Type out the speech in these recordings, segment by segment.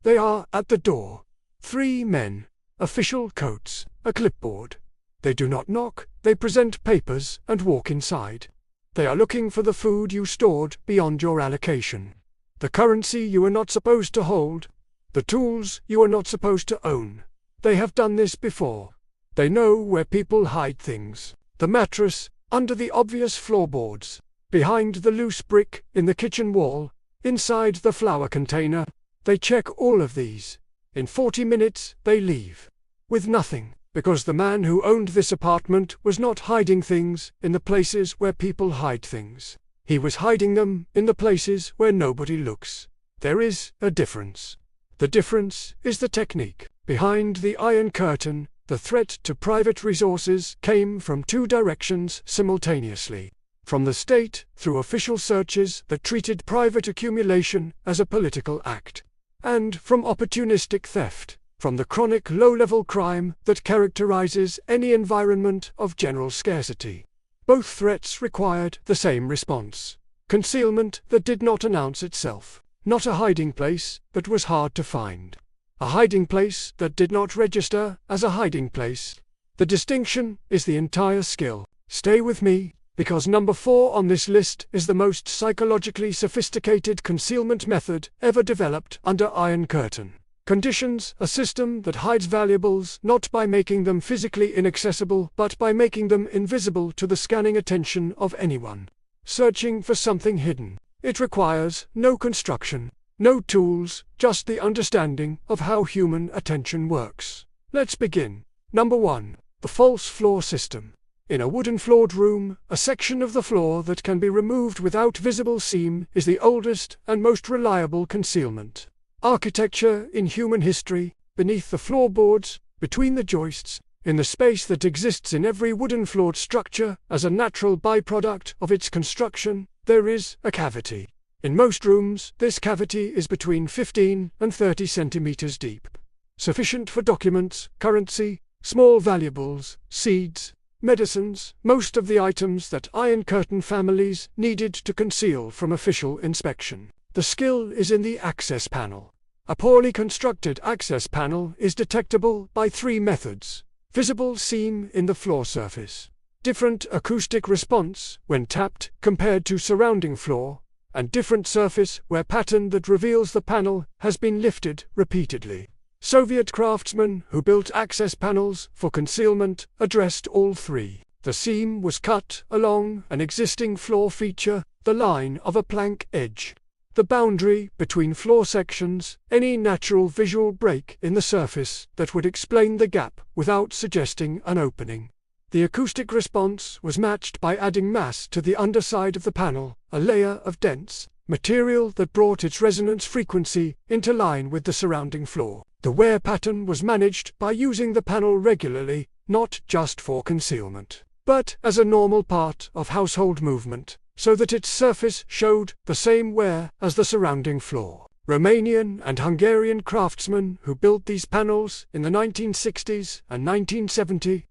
They are at the door. 3 men. Official coats, a clipboard. They do not knock, they present papers and walk inside. They are looking for the food you stored beyond your allocation. The currency you are not supposed to hold. The tools you are not supposed to own. They have done this before. They know where people hide things. The mattress, under the obvious floorboards, behind the loose brick in the kitchen wall, inside the flour container. They check all of these. In 40 minutes, they leave. With nothing, because the man who owned this apartment was not hiding things in the places where people hide things. He was hiding them in the places where nobody looks. There is a difference. The difference is the technique. Behind the Iron Curtain, the threat to private resources came from 2 directions simultaneously. From the state, through official searches that treated private accumulation as a political act. And from opportunistic theft, from the chronic low-level crime that characterizes any environment of general scarcity. Both threats required the same response. Concealment that did not announce itself. Not a hiding place that was hard to find. A hiding place that did not register as a hiding place. The distinction is the entire skill. Stay with me, because number 4 on this list is the most psychologically sophisticated concealment method ever developed under Iron Curtain. Conditions a system that hides valuables not by making them physically inaccessible but by making them invisible to the scanning attention of anyone searching for something hidden. It requires no construction, no tools, just the understanding of how human attention works. Let's begin. Number 1. The false floor system. In a wooden-floored room, a section of the floor that can be removed without visible seam is the oldest and most reliable concealment. Architecture in human history, beneath the floorboards, between the joists, in the space that exists in every wooden-floored structure as a natural byproduct of its construction, there is a cavity. In most rooms, this cavity is between 15 and 30 centimeters deep. Sufficient for documents, currency, small valuables, seeds, medicines, most of the items that Iron Curtain families needed to conceal from official inspection. The skill is in the access panel. A poorly constructed access panel is detectable by 3 methods. Visible seam in the floor surface. Different acoustic response when tapped compared to surrounding floor. And different surface where pattern that reveals the panel has been lifted repeatedly. Soviet craftsmen who built access panels for concealment addressed all 3. The seam was cut along an existing floor feature, the line of a plank edge. The boundary between floor sections, any natural visual break in the surface that would explain the gap without suggesting an opening. The acoustic response was matched by adding mass to the underside of the panel, a layer of dense material that brought its resonance frequency into line with the surrounding floor. The wear pattern was managed by using the panel regularly, not just for concealment, but as a normal part of household movement, so that its surface showed the same wear as the surrounding floor. Romanian and Hungarian craftsmen who built these panels in the 1960s and 1970s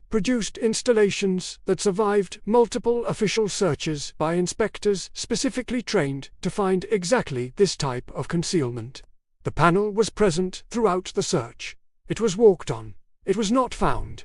produced installations that survived multiple official searches by inspectors specifically trained to find exactly this type of concealment. The panel was present throughout the search. It was walked on. It was not found.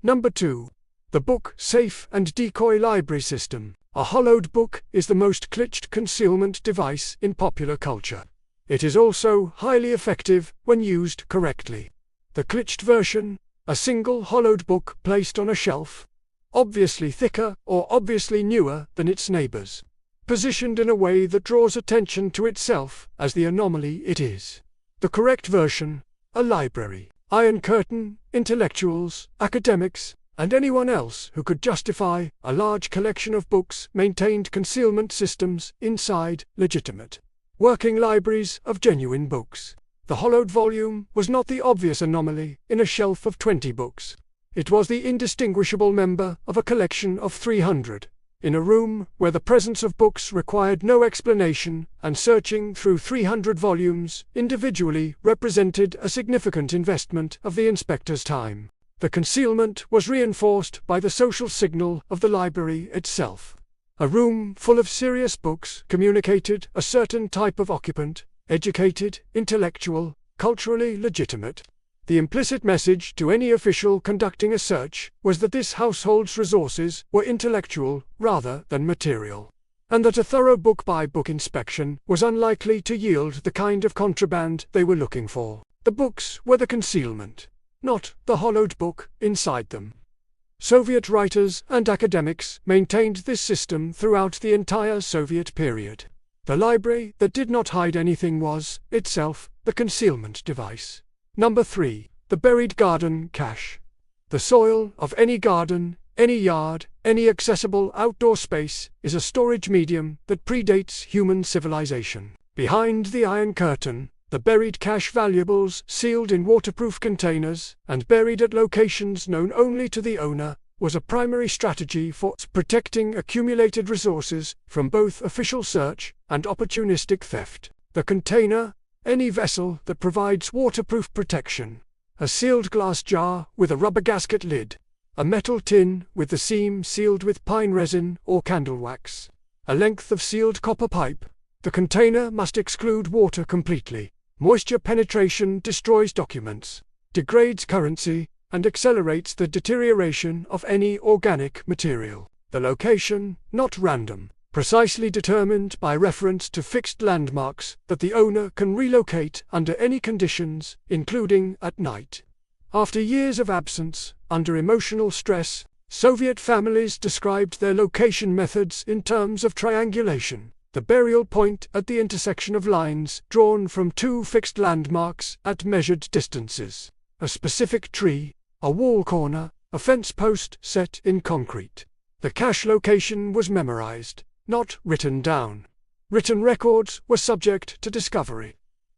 Number 2. The book safe and decoy library system. A hollowed book is the most glitched concealment device in popular culture. It is also highly effective when used correctly. The glitched version, a single hollowed book placed on a shelf, obviously thicker or obviously newer than its neighbors, positioned in a way that draws attention to itself as the anomaly it is. The correct version, a library. Iron Curtain, intellectuals, academics, and anyone else who could justify a large collection of books maintained concealment systems inside legitimate working libraries of genuine books. The hollowed volume was not the obvious anomaly in a shelf of 20 books. It was the indistinguishable member of a collection of 300, in a room where the presence of books required no explanation, and searching through 300 volumes individually represented a significant investment of the inspector's time. The concealment was reinforced by the social signal of the library itself. A room full of serious books communicated a certain type of occupant, educated, intellectual, culturally legitimate. The implicit message to any official conducting a search was that this household's resources were intellectual rather than material, and that a thorough book-by-book inspection was unlikely to yield the kind of contraband they were looking for. The books were the concealment, not the hollowed book inside them. Soviet writers and academics maintained this system throughout the entire Soviet period. The library that did not hide anything was, itself, the concealment device. Number 3. The buried garden cache. The soil of any garden, any yard, any accessible outdoor space is a storage medium that predates human civilization. Behind the Iron Curtain, the buried cache valuables sealed in waterproof containers and buried at locations known only to the owner was a primary strategy for protecting accumulated resources from both official search and opportunistic theft. The container, any vessel that provides waterproof protection. A sealed glass jar with a rubber gasket lid. A metal tin with the seam sealed with pine resin or candle wax. A length of sealed copper pipe. The container must exclude water completely. Moisture penetration destroys documents, degrades currency, and accelerates the deterioration of any organic material. The location, not random, precisely determined by reference to fixed landmarks that the owner can relocate under any conditions, including at night. After years of absence, under emotional stress, Soviet families described their location methods in terms of triangulation, the burial point at the intersection of lines drawn from two fixed landmarks at measured distances, a specific tree, a wall corner, a fence post set in concrete. The cache location was memorized, not written down. Written records were subject to discovery.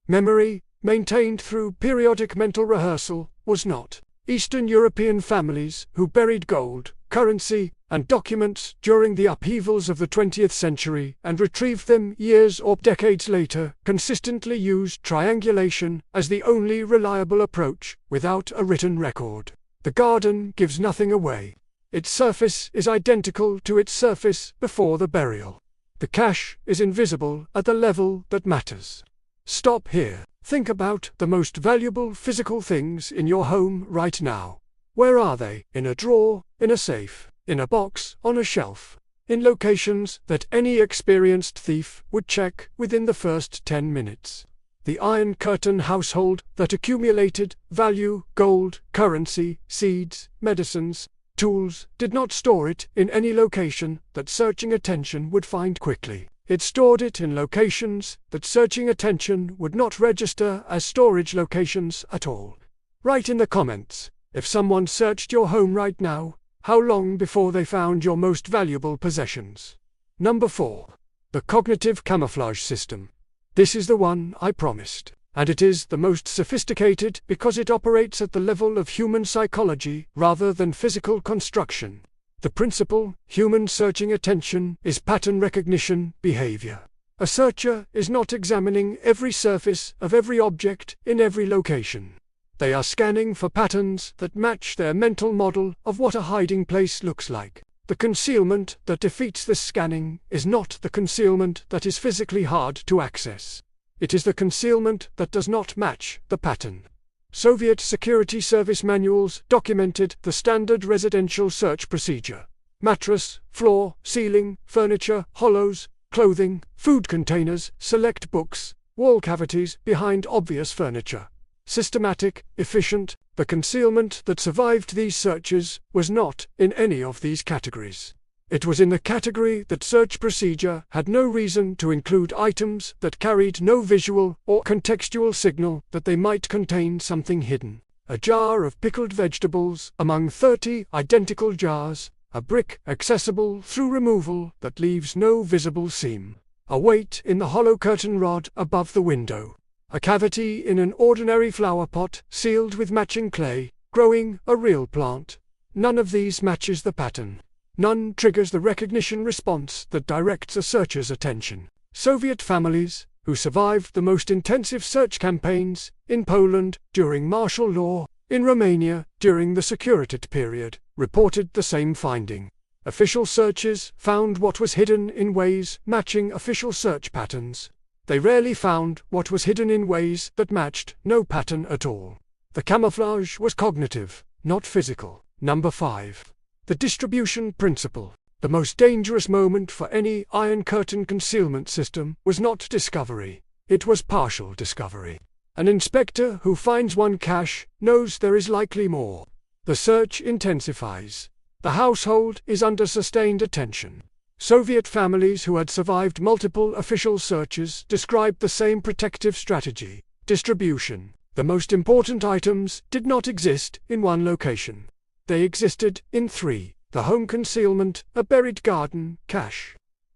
Memory, maintained through periodic mental rehearsal, was not. Eastern European families who buried gold, currency, and documents during the upheavals of the 20th century and retrieved them years or decades later consistently used triangulation as the only reliable approach without a written record. The garden gives nothing away. Its surface is identical to its surface before the burial. The cache is invisible at the level that matters. Stop here. Think about the most valuable physical things in your home right now. Where are they? In a drawer, in a safe, in a box, on a shelf, in locations that any experienced thief would check within the first 10 minutes. The Iron Curtain household that accumulated value, gold, currency, seeds, medicines, tools, did not store it in any location that searching attention would find quickly. It stored it in locations that searching attention would not register as storage locations at all. Write in the comments, if someone searched your home right now, how long before they found your most valuable possessions? Number 4. The cognitive camouflage system. This is the one I promised, and it is the most sophisticated because it operates at the level of human psychology rather than physical construction. The principal, human searching attention, is pattern recognition behavior. A searcher is not examining every surface of every object in every location. They are scanning for patterns that match their mental model of what a hiding place looks like. The concealment that defeats this scanning is not the concealment that is physically hard to access. It is the concealment that does not match the pattern. Soviet security service manuals documented the standard residential search procedure. Mattress, floor, ceiling, furniture, hollows, clothing, food containers, select books, wall cavities behind obvious furniture. Systematic, efficient, the concealment that survived these searches was not in any of these categories. It was in the category that search procedure had no reason to include items that carried no visual or contextual signal that they might contain something hidden. A jar of pickled vegetables among 30 identical jars, a brick accessible through removal that leaves no visible seam, a weight in the hollow curtain rod above the window, a cavity in an ordinary flower pot sealed with matching clay, growing a real plant. None of these matches the pattern. None triggers the recognition response that directs a searcher's attention. Soviet families, who survived the most intensive search campaigns, in Poland during martial law, in Romania during the Securitate period, reported the same finding. Official searches found what was hidden in ways matching official search patterns. They rarely found what was hidden in ways that matched no pattern at all. The camouflage was cognitive, not physical. Number 5. The distribution principle. The most dangerous moment for any Iron Curtain concealment system was not discovery. It was partial discovery. An inspector who finds one cache knows there is likely more. The search intensifies. The household is under sustained attention. Soviet families who had survived multiple official searches described the same protective strategy: distribution. The most important items did not exist in one location. They existed in 3: the home concealment, a buried garden cache,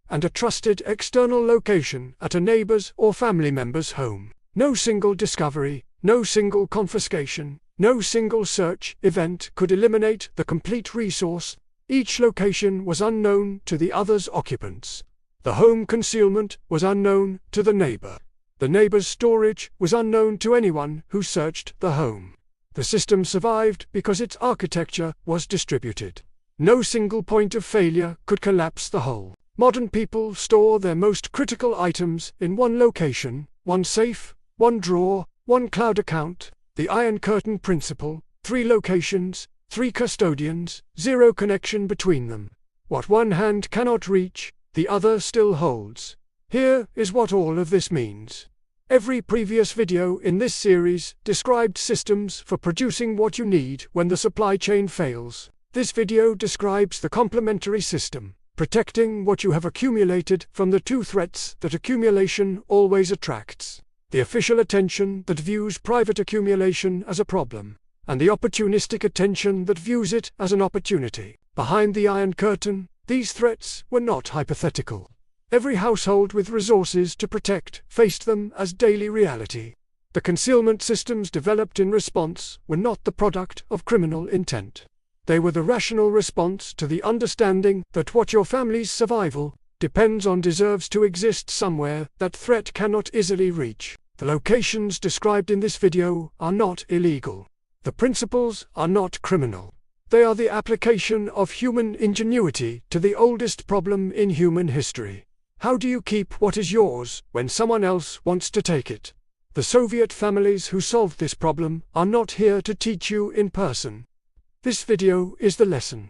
and a trusted external location at a neighbor's or family member's home. No single discovery, no single confiscation, no single search event could eliminate the complete resource. Each location was unknown to the other's occupants. The home concealment was unknown to the neighbor. The neighbor's storage was unknown to anyone who searched the home. The system survived because its architecture was distributed. No single point of failure could collapse the whole. Modern people store their most critical items in one location: one safe, one drawer, one cloud account. The Iron Curtain principle: 3 locations, 3 custodians, 0 connection between them. What one hand cannot reach, the other still holds. Here is what all of this means. Every previous video in this series described systems for producing what you need when the supply chain fails. This video describes the complementary system, protecting what you have accumulated from the 2 threats that accumulation always attracts: the official attention that views private accumulation as a problem, and the opportunistic attention that views it as an opportunity. Behind the Iron Curtain, these threats were not hypothetical. Every household with resources to protect faced them as daily reality. The concealment systems developed in response were not the product of criminal intent. They were the rational response to the understanding that what your family's survival depends on deserves to exist somewhere that threat cannot easily reach. The locations described in this video are not illegal. The principles are not criminal. They are the application of human ingenuity to the oldest problem in human history. How do you keep what is yours when someone else wants to take it? The Soviet families who solved this problem are not here to teach you in person. This video is the lesson.